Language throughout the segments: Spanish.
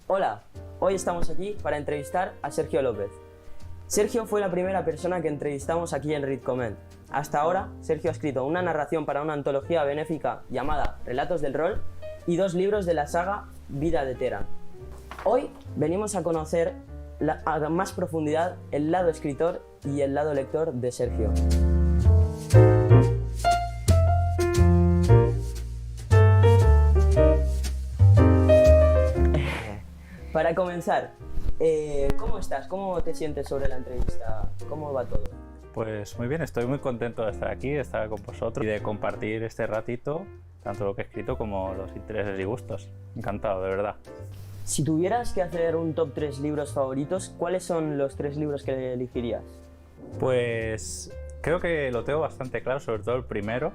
Hola, hoy estamos aquí para entrevistar a Sergio López. Sergio fue la primera persona que entrevistamos aquí en Read Comment. Hasta ahora, Sergio ha escrito una narración para una antología benéfica llamada Relatos del Rol y 2 libros de la saga Vida de Teran. Hoy venimos a conocer a más profundidad el lado escritor y el lado lector de Sergio. Para comenzar, ¿cómo estás? ¿Cómo te sientes sobre la entrevista? ¿Cómo va todo? Pues muy bien, estoy muy contento de estar aquí, de estar con vosotros y de compartir este ratito, tanto lo que he escrito como los intereses y gustos. Encantado, de verdad. Si tuvieras que hacer un top 3 libros favoritos, ¿cuáles son los 3 libros que elegirías? Pues creo que lo tengo bastante claro, sobre todo el primero,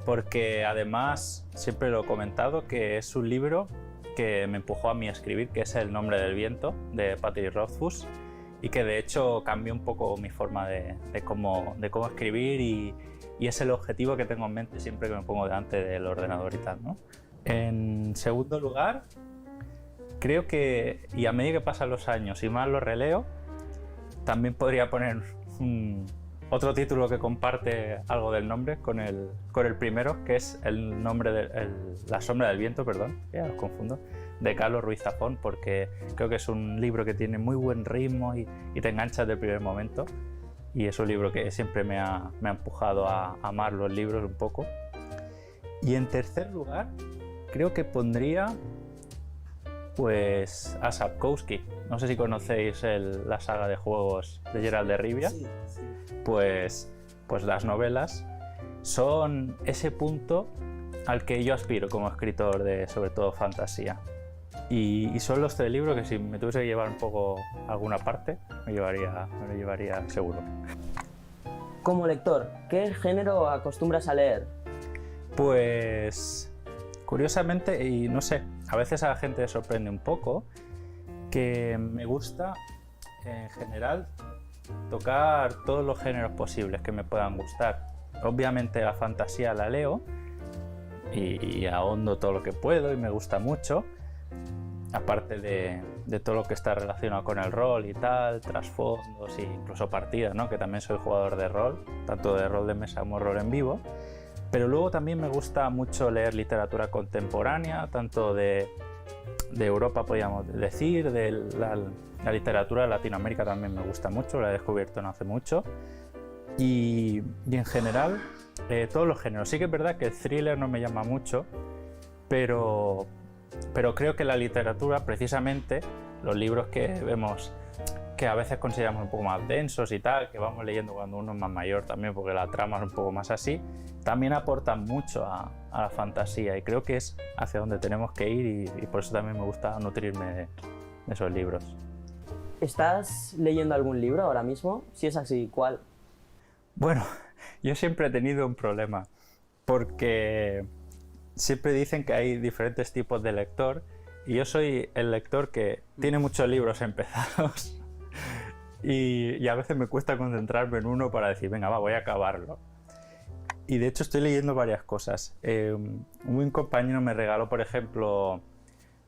porque además siempre lo he comentado que es un libro que me empujó a mí a escribir, que es El nombre del viento, de Patrick Rothfuss, y que de hecho cambió un poco mi forma de cómo escribir y es el objetivo que tengo en mente siempre que me pongo delante del ordenador y tal, ¿no? En segundo lugar, creo que, y a medida que pasan los años y más lo releo, también podría poner otro título que comparte algo del nombre con el primero, que es El nombre La sombra del viento, perdón, ya los confundo, de Carlos Ruiz Zafón, porque creo que es un libro que tiene muy buen ritmo y te enganchas del primer momento, y es un libro que siempre me ha empujado a amar los libros un poco. Y en tercer lugar, creo que pondría pues a Sapkowski. No sé si conocéis la saga de juegos de Geralt de Rivia. Sí. Pues las novelas son ese punto al que yo aspiro como escritor de, sobre todo, fantasía. Y son los 3 libros que si me tuviese que llevar un poco a alguna parte, me lo llevaría seguro. Como lector, ¿qué género acostumbras a leer? Pues curiosamente, y no sé, a veces a la gente le sorprende un poco, que me gusta en general tocar todos los géneros posibles que me puedan gustar. Obviamente la fantasía la leo y ahondo todo lo que puedo y me gusta mucho, aparte de todo lo que está relacionado con el rol y tal, trasfondos e incluso partidas, ¿no? Que también soy jugador de rol, tanto de rol de mesa como rol en vivo. Pero luego también me gusta mucho leer literatura contemporánea, tanto de Europa, podríamos decir, de la literatura de Latinoamérica también me gusta mucho, la he descubierto no hace mucho. Y en general, todos los géneros. Sí que es verdad que el thriller no me llama mucho, pero creo que la literatura, precisamente, los libros que vemos que a veces consideramos un poco más densos y tal, que vamos leyendo cuando uno es más mayor también, porque la trama es un poco más así, también aportan mucho a la fantasía y creo que es hacia donde tenemos que ir y por eso también me gusta nutrirme de esos libros. ¿Estás leyendo algún libro ahora mismo? Si es así, ¿cuál? Bueno, yo siempre he tenido un problema, porque siempre dicen que hay diferentes tipos de lector y yo soy el lector que tiene muchos libros empezados y a veces me cuesta concentrarme en uno para decir, venga, voy a acabarlo. Y de hecho estoy leyendo varias cosas. Un compañero me regaló, por ejemplo,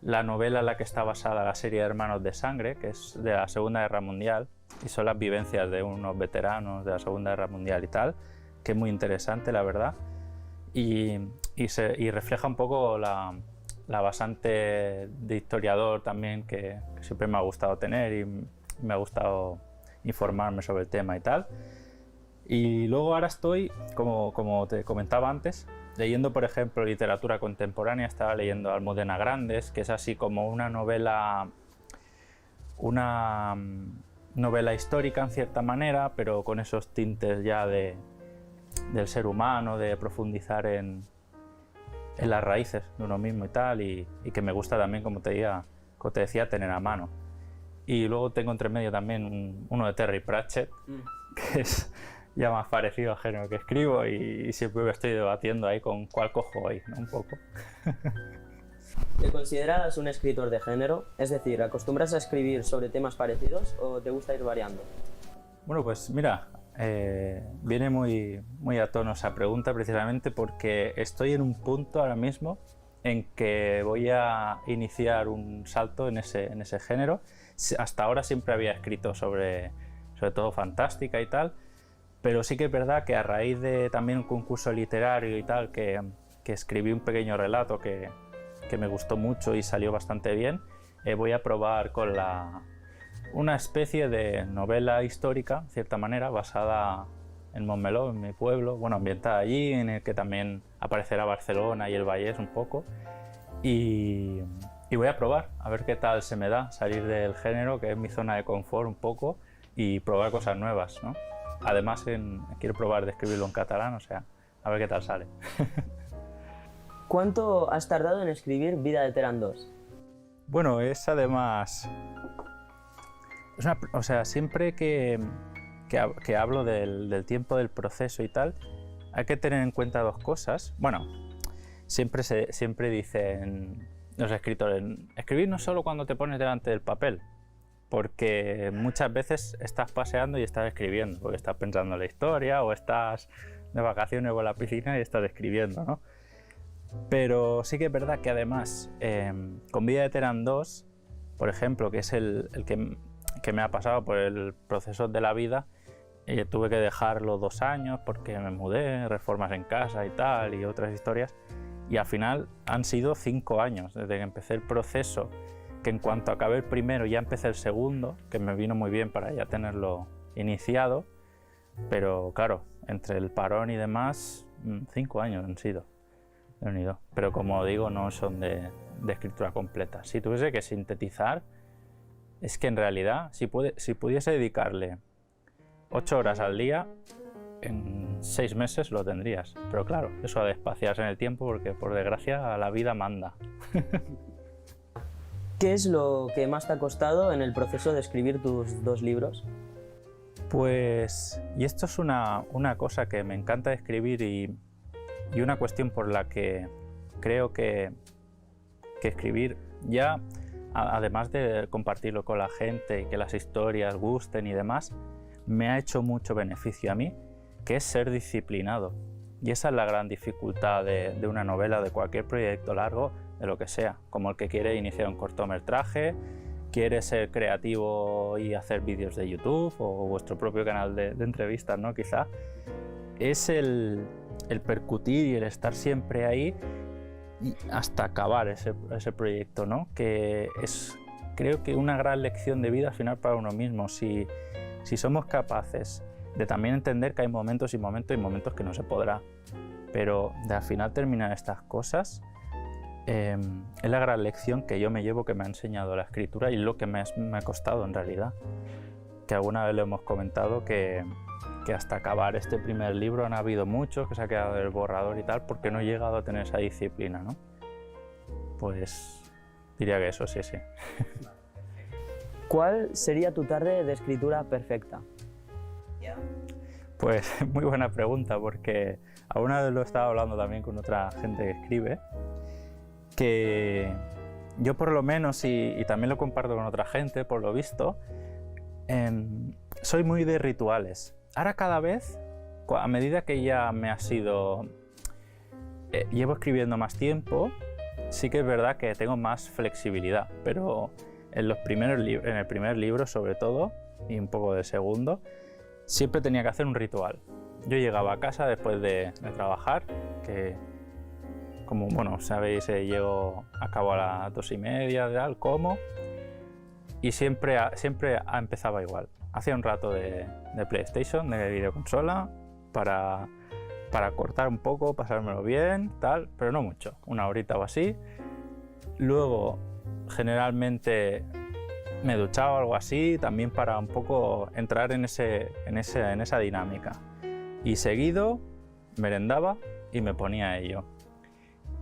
la novela en la que está basada la serie Hermanos de Sangre, que es de la Segunda Guerra Mundial, y son las vivencias de unos veteranos de la Segunda Guerra Mundial y tal, que es muy interesante, la verdad, y refleja un poco la basante de historiador también que siempre me ha gustado tener y me ha gustado informarme sobre el tema y tal. Y luego ahora estoy, como te comentaba antes, leyendo, por ejemplo, literatura contemporánea. Estaba leyendo Almudena Grandes, que es así como una novela histórica en cierta manera, pero con esos tintes ya del ser humano, de profundizar en las raíces de uno mismo y tal, y que me gusta también, como te decía, tener a mano. Y luego tengo entre medio también uno de Terry Pratchett, que es ya más parecido al género que escribo y siempre me estoy debatiendo ahí con cuál cojo hoy, ¿no? Un poco. ¿Te consideras un escritor de género? Es decir, ¿acostumbras a escribir sobre temas parecidos o te gusta ir variando? Bueno, pues mira, viene muy a tono esa pregunta precisamente porque estoy en un punto ahora mismo en que voy a iniciar un salto en ese género. Hasta ahora siempre había escrito sobre todo fantástica y tal, pero sí que es verdad que a raíz de también un concurso literario y tal, que escribí un pequeño relato que me gustó mucho y salió bastante bien, voy a probar con una especie de novela histórica, de cierta manera, basada en Montmeló, en mi pueblo, bueno, ambientada allí, en el que también aparecerá Barcelona y el Vallès un poco. Y voy a probar, a ver qué tal se me da salir del género, que es mi zona de confort un poco, y probar cosas nuevas, ¿no? Además, quiero probar de escribirlo en catalán, o sea, a ver qué tal sale. ¿Cuánto has tardado en escribir Vida de Terán 2? Bueno, es además... o sea, siempre que hablo del tiempo del proceso y tal, hay que tener en cuenta dos cosas. Bueno, siempre dicen los escritores, escribir no solo cuando te pones delante del papel, porque muchas veces estás paseando y estás escribiendo, porque estás pensando en la historia, o estás de vacaciones o en la piscina y estás escribiendo, ¿no? Pero sí que es verdad que además, con Vida de Terán 2, por ejemplo, que es el que me ha pasado por el proceso de la vida, tuve que dejarlo 2 años porque me mudé, reformas en casa y tal, y otras historias, y al final han sido 5 años desde que empecé el proceso, que en cuanto acabé el primero ya empecé el segundo, que me vino muy bien para ya tenerlo iniciado, pero claro, entre el parón y demás, 5 años han sido. Pero como digo, no son de escritura completa. Si tuviese que sintetizar, es que en realidad, si pudiese dedicarle 8 horas al día, en 6 meses lo tendrías. Pero claro, eso ha de espaciarse en el tiempo porque, por desgracia, la vida manda. ¿Qué es lo que más te ha costado en el proceso de escribir tus 2 libros? Pues, y esto es una cosa que me encanta de escribir y una cuestión por la que creo que escribir ya, además de compartirlo con la gente y que las historias gusten y demás, me ha hecho mucho beneficio a mí, que es ser disciplinado. Y esa es la gran dificultad de una novela, de cualquier proyecto largo, de lo que sea, como el que quiere iniciar un cortometraje, quiere ser creativo y hacer vídeos de YouTube o vuestro propio canal de entrevistas, ¿no? Quizá es el percutir y el estar siempre ahí y hasta acabar ese proyecto, ¿no? Que es, creo que una gran lección de vida al final para uno mismo. Si somos capaces de también entender que hay momentos y momentos que no se podrá, pero de al final terminar estas cosas, es la gran lección que yo me llevo, que me ha enseñado la escritura y lo que me ha costado en realidad. Que alguna vez lo hemos comentado, que hasta acabar este primer libro han habido muchos que se ha quedado del borrador y tal, porque no he llegado a tener esa disciplina, ¿no? Pues diría que eso, sí. ¿Cuál sería tu tarde de escritura perfecta? Pues muy buena pregunta, porque alguna vez lo he estado hablando también con otra gente que escribe, que yo por lo menos, y también lo comparto con otra gente, por lo visto, soy muy de rituales. Ahora cada vez, a medida que ya me ha sido... llevo escribiendo más tiempo, sí que es verdad que tengo más flexibilidad, pero en el primer libro sobre todo, y un poco del segundo, siempre tenía que hacer un ritual. Yo llegaba a casa después de trabajar, que como bueno, sabéis, acabo a las 2:30, tal, como, y siempre empezaba igual. Hacía un rato de PlayStation, de videoconsola, para cortar un poco, pasármelo bien, tal, pero no mucho, 1 horita o así. Luego, generalmente me duchaba o algo así, también para un poco entrar en esa dinámica. Y seguido, merendaba y me ponía a ello.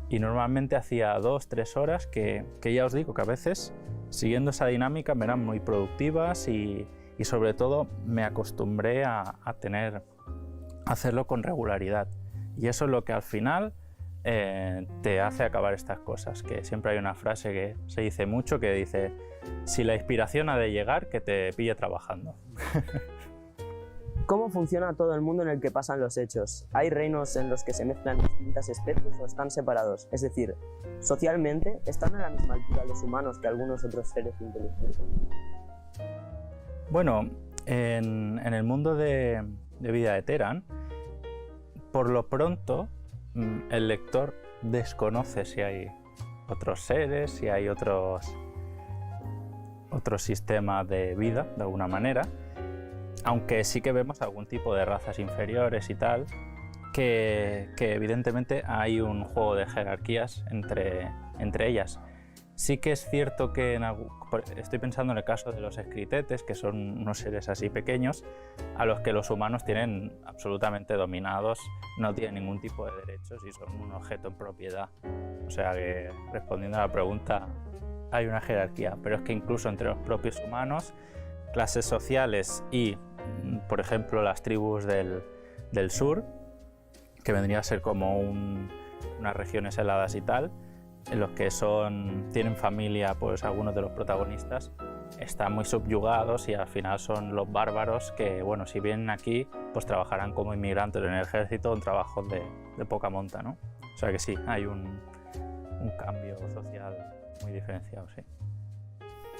Y normalmente hacía 2-3 horas que ya os digo que a veces, siguiendo esa dinámica, me eran muy productivas y sobre todo me acostumbré a hacerlo con regularidad. Y eso es lo que al final te hace acabar estas cosas, que siempre hay una frase que se dice mucho que dice: si la inspiración ha de llegar, que te pille trabajando. ¿Cómo funciona todo el mundo en el que pasan los hechos? ¿Hay reinos en los que se mezclan distintas especies o están separados? Es decir, socialmente, ¿están a la misma altura los humanos que algunos otros seres inteligentes? Bueno, en el mundo de vida de Terán, por lo pronto, el lector desconoce si hay otros seres, si hay otros sistemas de vida, de alguna manera, aunque sí que vemos algún tipo de razas inferiores y tal, que evidentemente hay un juego de jerarquías entre ellas. Sí que es cierto que estoy pensando en el caso de los escritetes, que son unos seres así pequeños, a los que los humanos tienen absolutamente dominados, no tienen ningún tipo de derechos y son un objeto en propiedad. O sea que, respondiendo a la pregunta, hay una jerarquía, pero es que incluso entre los propios humanos, clases sociales y, por ejemplo, las tribus del sur, que vendría a ser como unas regiones heladas y tal, en los que tienen familia, pues algunos de los protagonistas están muy subyugados y al final son los bárbaros que, bueno, si vienen aquí, pues trabajarán como inmigrantes en el ejército en trabajos de poca monta, ¿no? O sea que sí, hay un cambio social muy diferenciado, sí.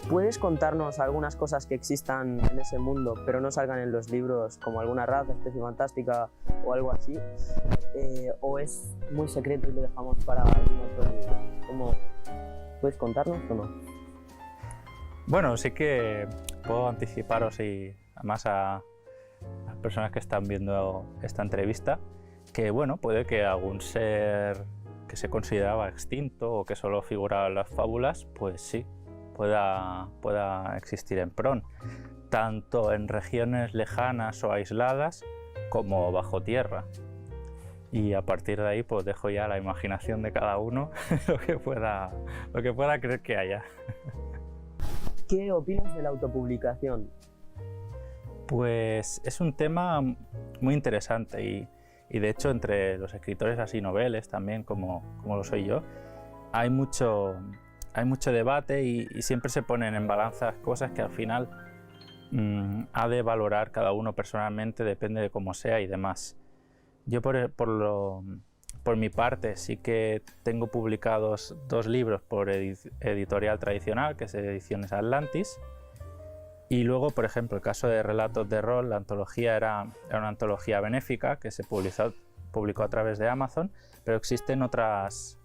¿Puedes contarnos algunas cosas que existan en ese mundo, pero no salgan en los libros, como alguna raza, especie fantástica o algo así? ¿O es muy secreto y lo dejamos para algún otro libro? ¿Puedes contarnos o no? Bueno, sí que puedo anticiparos y además a las personas que están viendo esta entrevista que, bueno, puede que algún ser que se consideraba extinto o que solo figuraba en las fábulas, pues sí, pueda existir en Pron, tanto en regiones lejanas o aisladas como bajo tierra. Y a partir de ahí pues dejo ya la imaginación de cada uno lo que pueda creer que haya. ¿Qué opinas de la autopublicación? Pues es un tema muy interesante y de hecho entre los escritores así noveles también, como lo soy yo, hay mucho debate y siempre se ponen en balanza cosas que al final ha de valorar cada uno personalmente, depende de cómo sea y demás. Yo por mi parte sí que tengo publicados 2 libros por editorial tradicional, que es Ediciones Atlantis, y luego, por ejemplo, el caso de Relatos de Rol, la antología era una antología benéfica que se publicó a través de Amazon, pero existen otras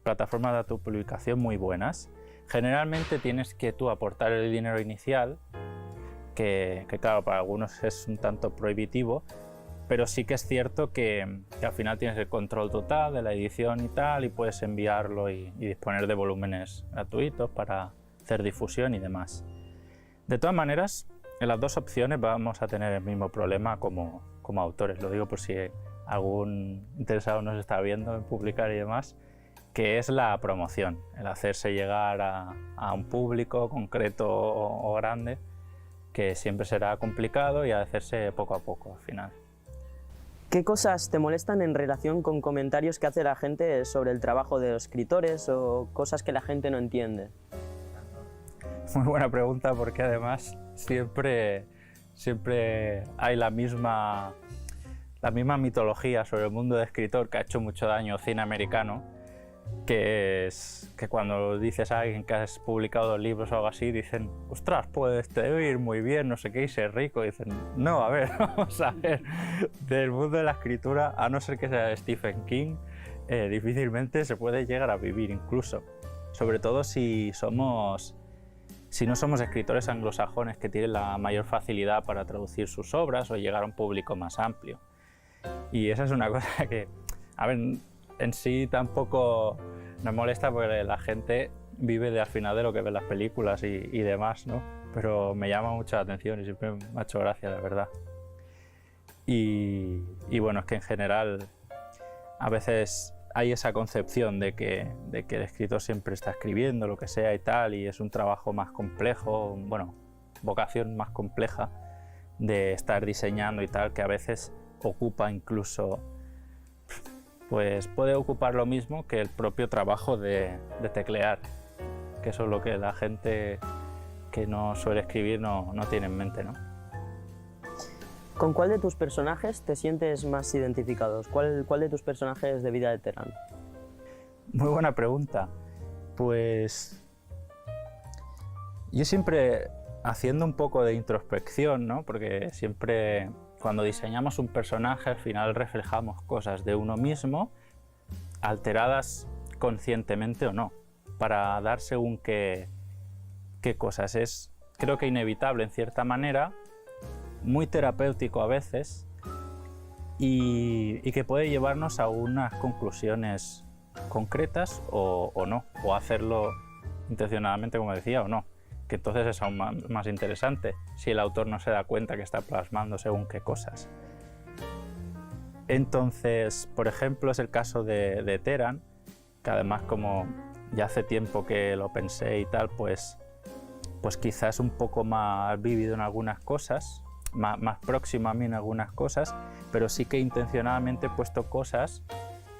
plataformas de autopublicación muy buenas. Generalmente tienes que tú aportar el dinero inicial, que claro, para algunos es un tanto prohibitivo, pero sí que es cierto que al final tienes el control total de la edición y tal, y puedes enviarlo y disponer de volúmenes gratuitos para hacer difusión y demás. De todas maneras, en las 2 opciones vamos a tener el mismo problema como autores. Lo digo por si algún interesado nos está viendo en publicar y demás, que es la promoción, el hacerse llegar a un público concreto o grande, que siempre será complicado y hacerse poco a poco al final. ¿Qué cosas te molestan en relación con comentarios que hace la gente sobre el trabajo de los escritores o cosas que la gente no entiende? Muy buena pregunta, porque además siempre hay la misma mitología sobre el mundo de escritor que ha hecho mucho daño al cine americano, que es que cuando dices a alguien que has publicado 2 libros o algo así, dicen, ostras, pues te debe ir muy bien, no sé qué, y ser rico. Y dicen, no, a ver, vamos a ver, del mundo de la escritura, a no ser que sea Stephen King, difícilmente se puede llegar a vivir incluso. Sobre todo si no somos escritores anglosajones que tienen la mayor facilidad para traducir sus obras o llegar a un público más amplio. Y esa es una cosa que, a ver, en sí tampoco nos molesta porque la gente vive al final de lo que ve en las películas y demás, ¿no? Pero me llama mucho la atención y siempre me ha hecho gracia, la verdad. Y bueno, es que en general a veces hay esa concepción de que el escritor siempre está escribiendo lo que sea y tal, y es un trabajo más complejo, bueno, vocación más compleja de estar diseñando y tal, que a veces ocupa incluso, pues puede ocupar lo mismo que el propio trabajo de teclear, que eso es lo que la gente que no suele escribir no tiene en mente, ¿no? ¿Con cuál de tus personajes te sientes más identificados? ¿Cuál de tus personajes de Vida de Terán? Muy buena pregunta. Pues yo siempre haciendo un poco de introspección, ¿no? Porque siempre cuando diseñamos un personaje al final reflejamos cosas de uno mismo, alteradas conscientemente o no, para dar según qué cosas. Es, creo que inevitable en cierta manera, muy terapéutico a veces y que puede llevarnos a unas conclusiones concretas o no, o hacerlo intencionadamente, como decía, o no, que entonces es aún más interesante si el autor no se da cuenta que está plasmando según qué cosas. Entonces, por ejemplo, es el caso de Terán, que además como ya hace tiempo que lo pensé y tal, pues quizás un poco más vivido en algunas cosas, más próximo a mí en algunas cosas, pero sí que intencionadamente he puesto cosas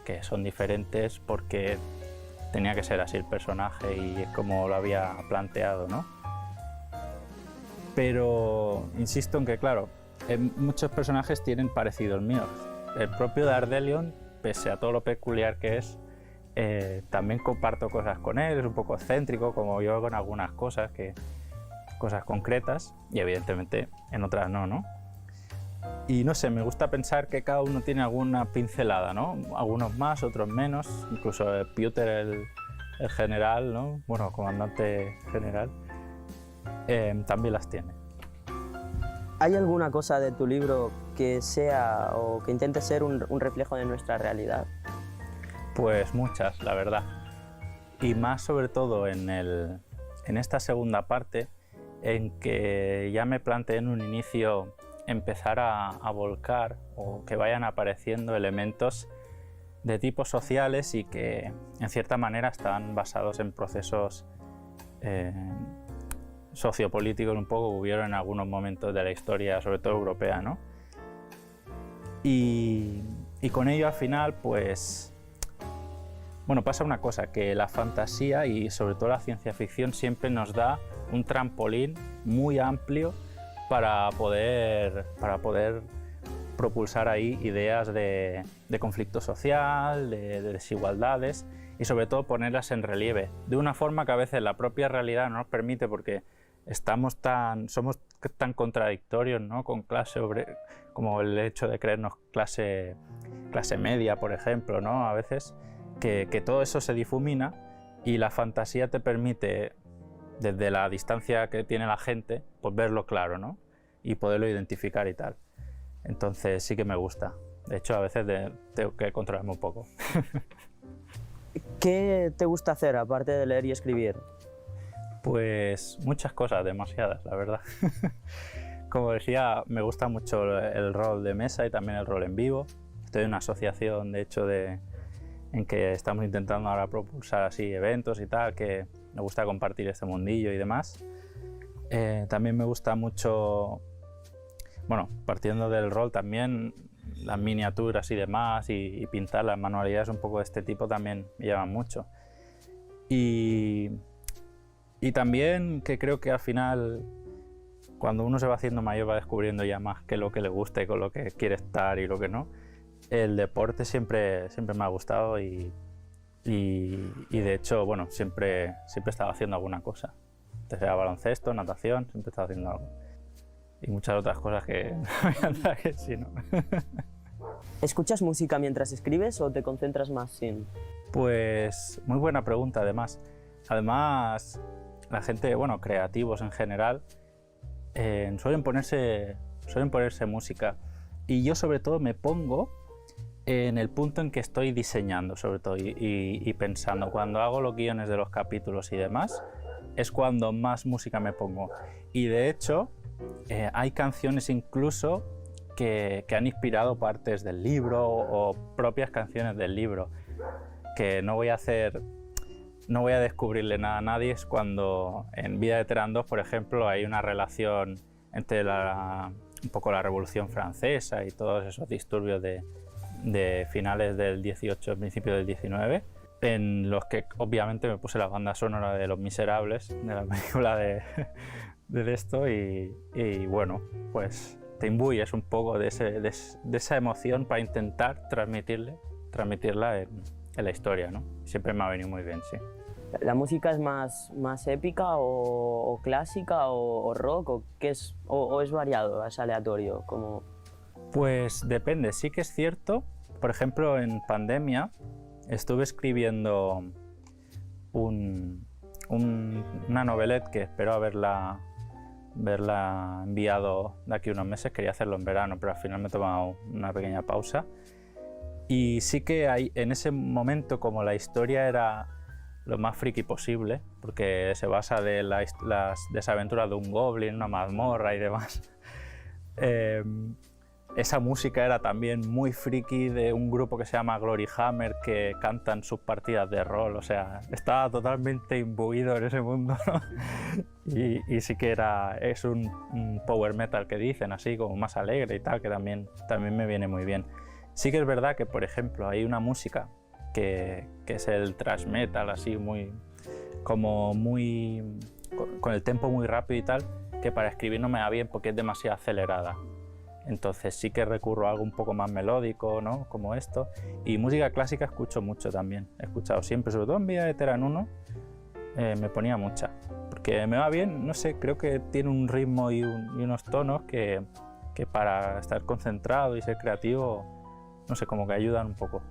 que son diferentes porque tenía que ser así el personaje y es como lo había planteado, ¿no? Pero insisto en que, claro, muchos personajes tienen parecido al mío. El propio Dardelion, pese a todo lo peculiar que es, también comparto cosas con él, es un poco excéntrico, como yo con algunas cosas, cosas concretas, y evidentemente en otras no. Y no sé, me gusta pensar que cada uno tiene alguna pincelada, ¿no? Algunos más, otros menos, incluso Piotr el general, ¿no? Bueno, comandante general, también las tiene. ¿Hay alguna cosa de tu libro que sea o que intente ser un reflejo de nuestra realidad? Pues muchas, la verdad. Y más sobre todo en esta segunda parte, en que ya me planteé en un inicio empezar a volcar o que vayan apareciendo elementos de tipos sociales y que en cierta manera están basados en procesos sociopolíticos un poco que hubieron en algunos momentos de la historia, sobre todo europea, ¿no? Y con ello al final, pues, bueno, pasa una cosa, que la fantasía y sobre todo la ciencia ficción siempre nos da un trampolín muy amplio para poder propulsar ahí ideas de conflicto social, de desigualdades y sobre todo ponerlas en relieve, de una forma que a veces la propia realidad no nos permite porque somos tan contradictorios, ¿no? Con clase obrera, como el hecho de creernos clase media, por ejemplo, ¿no? A veces que todo eso se difumina y la fantasía te permite, desde la distancia que tiene la gente, pues verlo claro, ¿no? Y poderlo identificar y tal. Entonces sí que me gusta. De hecho, a veces tengo que controlarme un poco. ¿Qué te gusta hacer aparte de leer y escribir? Pues muchas cosas, demasiadas, la verdad. Como decía, me gusta mucho el rol de mesa y también el rol en vivo. Estoy en una asociación, de hecho, en que estamos intentando ahora propulsar así eventos y tal, que me gusta compartir este mundillo y demás. También me gusta mucho, bueno, partiendo del rol también, las miniaturas y demás, y pintar las manualidades un poco de este tipo también me llaman mucho. Y también que creo que al final, cuando uno se va haciendo mayor, va descubriendo ya más qué es lo que le gusta y con lo que quiere estar y lo que no. El deporte siempre me ha gustado y de hecho, bueno, siempre he estado haciendo alguna cosa. Sea baloncesto, natación, siempre he estado haciendo algo. Y muchas otras cosas que no voy a andar que sí, ¿no? ¿Escuchas música mientras escribes o te concentras más sin? Pues muy buena pregunta, además. Además, la gente, bueno, creativos en general, suelen ponerse música. Y yo sobre todo me pongo en el punto en que estoy diseñando, sobre todo, y pensando. Cuando hago los guiones de los capítulos y demás, es cuando más música me pongo. Y de hecho, hay canciones incluso que han inspirado partes del libro o propias canciones del libro, que no voy a descubrirle nada a nadie. Es cuando en Vida de Terán 2, por ejemplo, hay una relación entre un poco la Revolución Francesa y todos esos disturbios de finales del 18, principios del 19, en los que obviamente me puse la banda sonora de Los Miserables, de la película de esto, y bueno, pues te imbuyes un poco de esa emoción para intentar transmitirla en la historia, ¿no? Siempre me ha venido muy bien, sí. ¿La música es más épica o clásica o rock o qué es, o es variado, es aleatorio? Como... Pues depende, sí que es cierto. Por ejemplo, en pandemia estuve escribiendo una novelette que espero haberla enviado de aquí a unos meses. Quería hacerlo en verano, pero al final me he tomado una pequeña pausa. Y sí que en ese momento, como la historia era lo más friki posible, porque se basa de las desaventuras de un goblin, una mazmorra y demás, esa música era también muy friki, de un grupo que se llama Glory Hammer, que cantan sus partidas de rol. O sea, estaba totalmente imbuido en ese mundo, ¿no? Y sí que es un power metal que dicen, así como más alegre y tal, que también me viene muy bien. Sí que es verdad que, por ejemplo, hay una música que es el thrash metal, así con el tempo muy rápido y tal, que para escribir no me va bien porque es demasiado acelerada. Entonces sí que recurro a algo un poco más melódico, ¿no? Como esto. Y música clásica escucho mucho también. He escuchado siempre, sobre todo en Vía de Terán 1, me ponía mucha. Porque me va bien, no sé, creo que tiene un ritmo y unos tonos que para estar concentrado y ser creativo, no sé, como que ayudan un poco.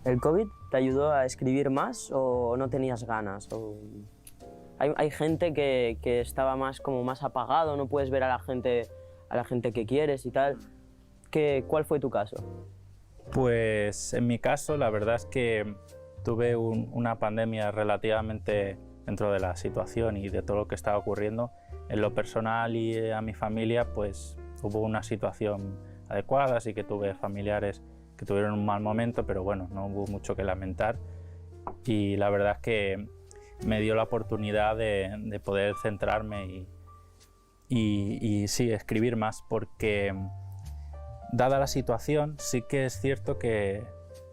¿El COVID te ayudó a escribir más o no tenías ganas? Hay gente que estaba más apagado, no puedes ver a la gente que quieres y tal. ¿Cuál fue tu caso? Pues en mi caso la verdad es que tuve una pandemia relativamente, dentro de la situación y de todo lo que estaba ocurriendo, en lo personal y a mi familia, pues hubo una situación adecuada, así que tuve familiares que tuvieron un mal momento, pero bueno, no hubo mucho que lamentar, y la verdad es que me dio la oportunidad de poder centrarme y sí, escribir más, porque dada la situación sí que es cierto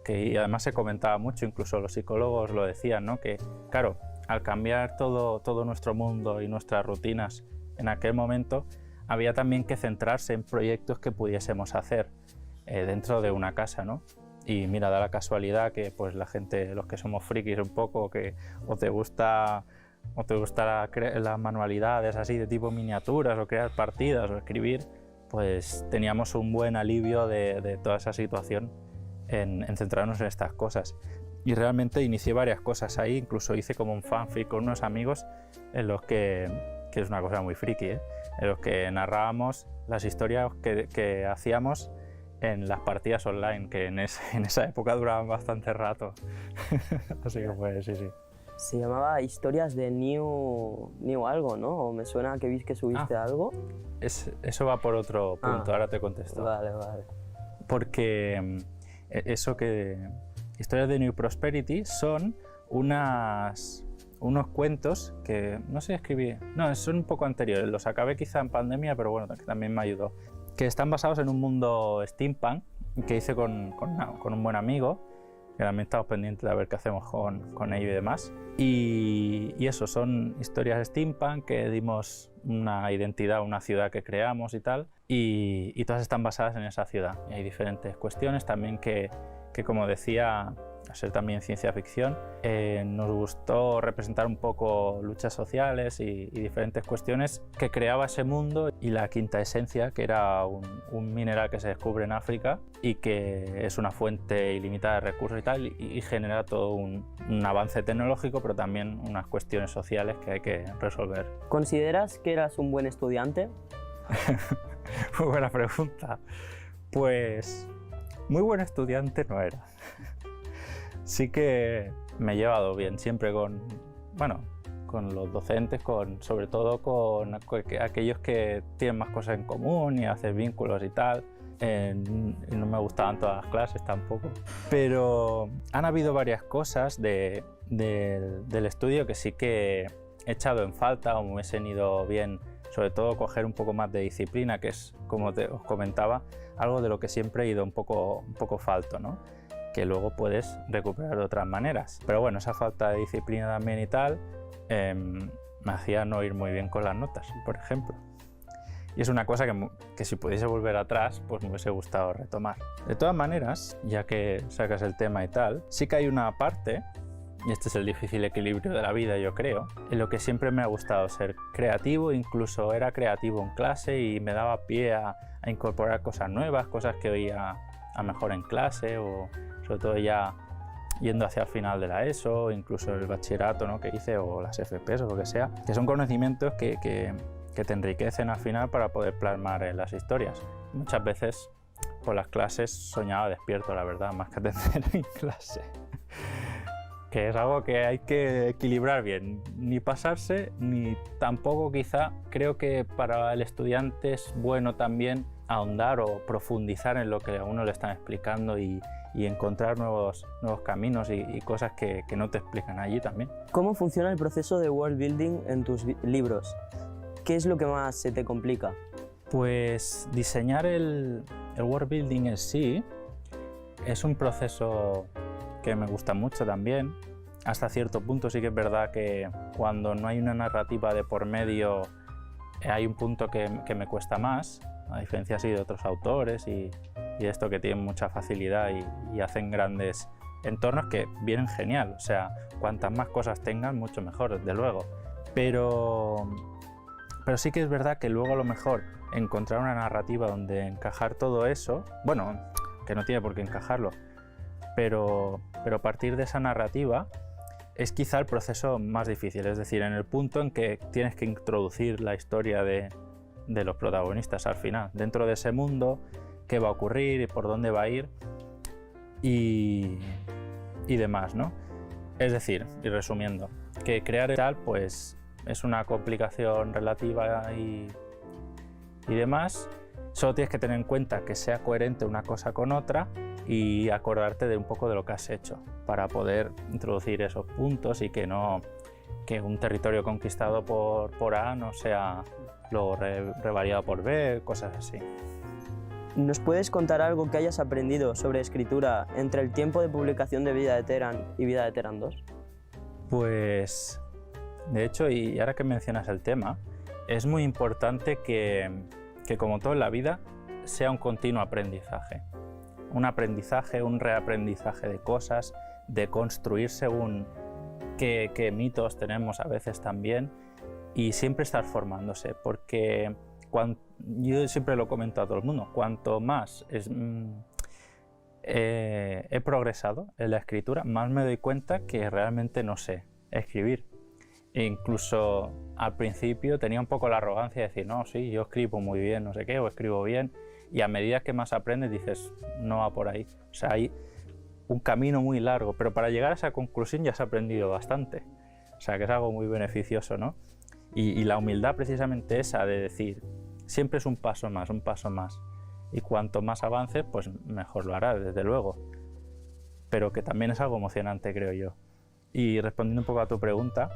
y además se comentaba mucho, incluso los psicólogos lo decían, ¿no? Que claro, al cambiar todo nuestro mundo y nuestras rutinas en aquel momento, había también que centrarse en proyectos que pudiésemos hacer dentro de una casa, ¿no? Y mira, da la casualidad que pues la gente, los que somos frikis un poco, que o te gusta las manualidades así de tipo miniaturas, o crear partidas o escribir, pues teníamos un buen alivio de toda esa situación en centrarnos en estas cosas. Y realmente inicié varias cosas ahí, incluso hice como un fanfic con unos amigos en los que es una cosa muy friki, en los que narrábamos las historias que hacíamos en las partidas online, que en esa época duraban bastante rato. Así que pues sí. Se llamaba Historias de New algo, ¿no? O me suena que vi que subiste algo. Eso va por otro punto, ahora te contesto. Vale. Porque Historias de New Prosperity son unos cuentos que no sé escribir, no, son un poco anteriores, los acabé quizá en pandemia, pero bueno, que también me ayudó, que están basados en un mundo steampunk que hice con un buen amigo, que también estamos pendientes de ver qué hacemos con ello y demás. Y eso, son historias steampunk que dimos una identidad a una ciudad que creamos y tal, y todas están basadas en esa ciudad. Y hay diferentes cuestiones también que como decía, a ser también ciencia ficción, nos gustó representar un poco luchas sociales y diferentes cuestiones que creaba ese mundo, y la quinta esencia, que era un mineral que se descubre en África y que es una fuente ilimitada de recursos y tal, y genera todo un avance tecnológico, pero también unas cuestiones sociales que hay que resolver. ¿Consideras que eras un buen estudiante? Muy buena pregunta. Pues muy buen estudiante no era. Sí que me he llevado bien siempre con los docentes, sobre todo con aquellos que tienen más cosas en común y hacer vínculos y tal. Y no me gustaban todas las clases tampoco. Pero han habido varias cosas del estudio que sí que he echado en falta o me hubiesen ido bien, sobre todo coger un poco más de disciplina, que es, como os comentaba, algo de lo que siempre he ido un poco falto, ¿no? Que luego puedes recuperar de otras maneras. Pero bueno, esa falta de disciplina también y tal me hacía no ir muy bien con las notas, por ejemplo. Y es una cosa que si pudiese volver atrás, pues me hubiese gustado retomar. De todas maneras, ya que sacas el tema y tal, sí que hay una parte, y este es el difícil equilibrio de la vida, yo creo, en lo que siempre me ha gustado ser creativo, incluso era creativo en clase y me daba pie a incorporar cosas nuevas, cosas que oía a mejor en clase o sobre todo ya yendo hacia el final de la ESO, incluso el bachillerato, ¿no?, que hice, o las FPs o lo que sea, que son conocimientos que te enriquecen al final para poder plasmar en las historias. Muchas veces por las clases soñaba despierto, la verdad, más que atender en clase. Que es algo que hay que equilibrar bien, ni pasarse, ni tampoco quizá. Creo que para el estudiante es bueno también ahondar o profundizar en lo que a uno le están explicando y encontrar nuevos caminos y cosas que no te explican allí también. ¿Cómo funciona el proceso de world building en tus libros? ¿Qué es lo que más se te complica? Pues diseñar el world building en sí es un proceso que me gusta mucho también. Hasta cierto punto sí que es verdad que cuando no hay una narrativa de por medio hay un punto que me cuesta más, a diferencia así de otros autores y esto que tienen mucha facilidad y hacen grandes entornos que vienen genial. O sea, cuantas más cosas tengan, mucho mejor, desde luego. Pero sí que es verdad que luego a lo mejor encontrar una narrativa donde encajar todo eso, bueno, que no tiene por qué encajarlo, pero partir de esa narrativa es quizá el proceso más difícil, es decir, en el punto en que tienes que introducir la historia de los protagonistas al final, dentro de ese mundo, qué va a ocurrir y por dónde va a ir y demás, ¿no? Es decir, y resumiendo, que crear tal pues es una complicación relativa y demás. Solo tienes que tener en cuenta que sea coherente una cosa con otra y acordarte de un poco de lo que has hecho para poder introducir esos puntos y que un territorio conquistado por A no sea luego revariado por B, cosas así. ¿Nos puedes contar algo que hayas aprendido sobre escritura entre el tiempo de publicación de Vida de Teran y Vida de Teran 2? Pues, de hecho, y ahora que mencionas el tema, es muy importante que como todo en la vida, sea un continuo aprendizaje. Un aprendizaje, un reaprendizaje de cosas, de construir según qué mitos tenemos a veces también y siempre estar formándose, porque yo siempre lo comento a todo el mundo, cuanto más he progresado en la escritura, más me doy cuenta que realmente no sé escribir. E incluso al principio tenía un poco la arrogancia de decir, no, sí, yo escribo muy bien, no sé qué, o escribo bien, y a medida que más aprendes dices, no va por ahí. O sea, hay un camino muy largo, pero para llegar a esa conclusión ya has aprendido bastante. O sea, que es algo muy beneficioso, ¿no? Y la humildad precisamente esa de decir, siempre es un paso más, un paso más. Y cuanto más avances, pues mejor lo harás, desde luego. Pero que también es algo emocionante, creo yo. Y respondiendo un poco a tu pregunta,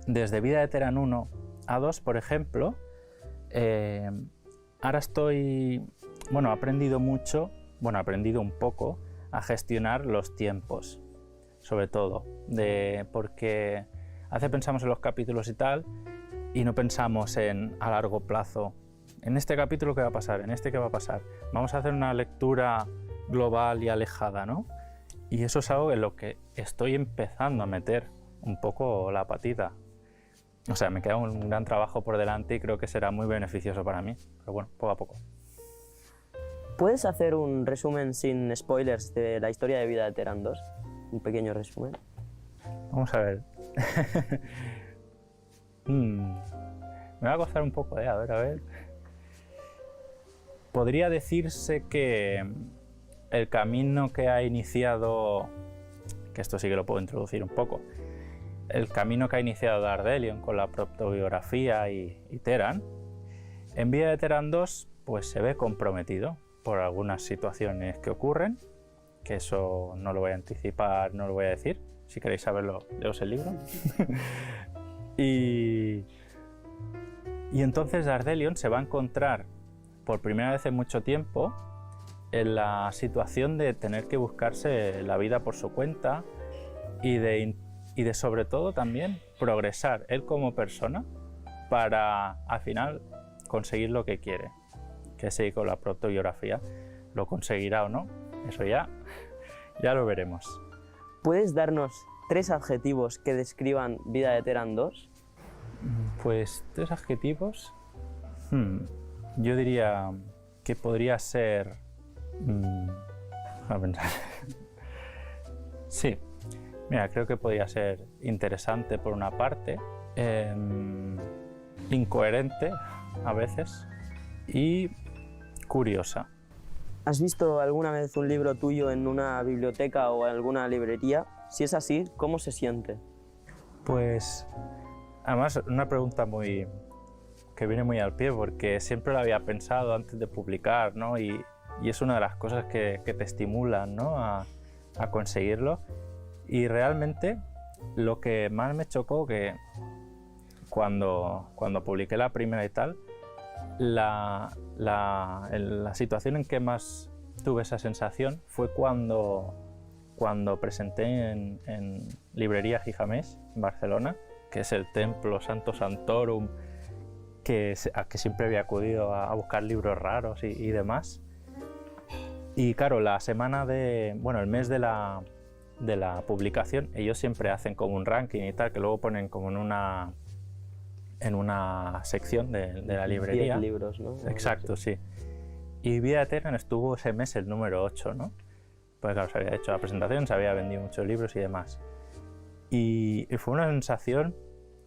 desde Vida de Teran 1 a 2, por ejemplo, ahora he aprendido un poco a gestionar los tiempos, sobre todo, porque a veces pensamos en los capítulos y tal, y no pensamos a largo plazo. En este capítulo, ¿qué va a pasar? En este, ¿qué va a pasar? Vamos a hacer una lectura global y alejada, ¿no? Y eso es algo en lo que estoy empezando a meter un poco la patita. O sea, me queda un gran trabajo por delante y creo que será muy beneficioso para mí. Pero bueno, poco a poco. ¿Puedes hacer un resumen sin spoilers de la historia de Vida de Teran 2? Un pequeño resumen. Vamos a ver. Me va a costar un poco, a ver. Podría decirse que el camino que ha iniciado, que esto sí que lo puedo introducir un poco, el camino que ha iniciado Dardelion con la protobiografía y Teran, en Vida de Teran 2 pues se ve comprometido por algunas situaciones que ocurren, que eso no lo voy a anticipar, no lo voy a decir. Si queréis saberlo, leos el libro. y entonces Dardelion se va a encontrar por primera vez en mucho tiempo en la situación de tener que buscarse la vida por su cuenta y de sobre todo también progresar él como persona para al final conseguir lo que quiere, que es seguir con la protobiografía. ¿Lo conseguirá o no? Eso ya lo veremos. ¿Puedes darnos 3 adjetivos que describan Vida de Teran 2? Pues 3 adjetivos. Yo diría que podría ser... a pensar. Sí, mira, creo que podría ser interesante por una parte, incoherente a veces y curiosa. ¿Has visto alguna vez un libro tuyo en una biblioteca o en alguna librería? Si es así, ¿cómo se siente? Pues, además, una pregunta que viene muy al pie, porque siempre lo había pensado antes de publicar, ¿no? Y es una de las cosas que te estimulan, ¿no? a conseguirlo. Y realmente lo que más me chocó, que cuando publiqué la primera y tal, la situación en que más tuve esa sensación fue cuando presenté en Librería Gijamés, en Barcelona, que es el templo Santo Santorum, a que siempre había acudido a buscar libros raros y demás. Y claro, la semana el mes de la publicación, ellos siempre hacen como un ranking y tal, que luego ponen como en una sección de la librería. 10 libros, ¿no? Exacto, sí. Y Vida de Teran estuvo ese mes el número 8, ¿no? Pues claro, se había hecho la presentación, se había vendido muchos libros y demás. Y fue una sensación,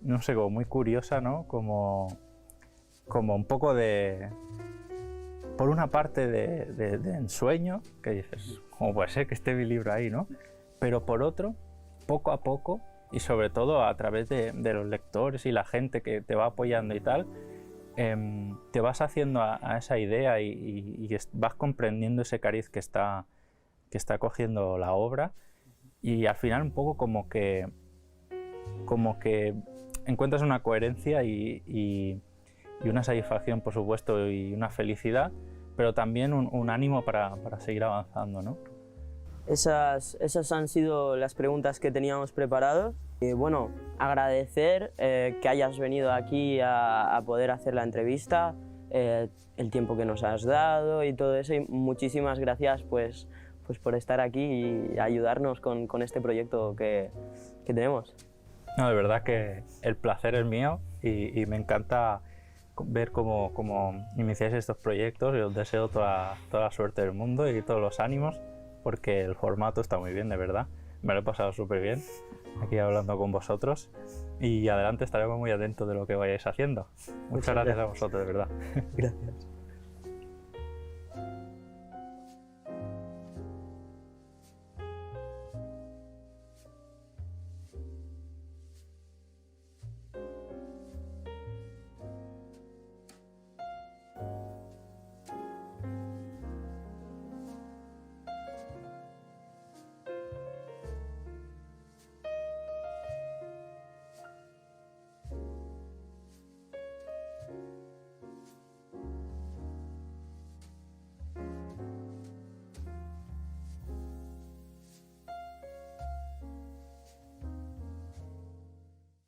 no sé, como muy curiosa, ¿no? Como un poco por una parte de ensueño, que dices, ¿cómo puede ser que esté mi libro ahí, no? Pero por otro, poco a poco, y sobre todo a través de los lectores y la gente que te va apoyando y tal, te vas haciendo a esa idea y vas comprendiendo ese cariz que está cogiendo la obra, y al final un poco como que encuentras una coherencia y una satisfacción, por supuesto, y una felicidad, pero también un ánimo para seguir avanzando, ¿no? Esas han sido las preguntas que teníamos preparadas. Bueno, agradecer que hayas venido aquí a poder hacer la entrevista, el tiempo que nos has dado y todo eso, y muchísimas gracias pues por estar aquí y ayudarnos con este proyecto que tenemos. No, de verdad que el placer es mío y me encanta ver cómo iniciáis estos proyectos, y os deseo toda la suerte del mundo y todos los ánimos, porque el formato está muy bien, de verdad. Me lo he pasado súper bien aquí hablando con vosotros, y adelante estaremos muy atentos de lo que vayáis haciendo. Muchas gracias a vosotros, de verdad. Gracias.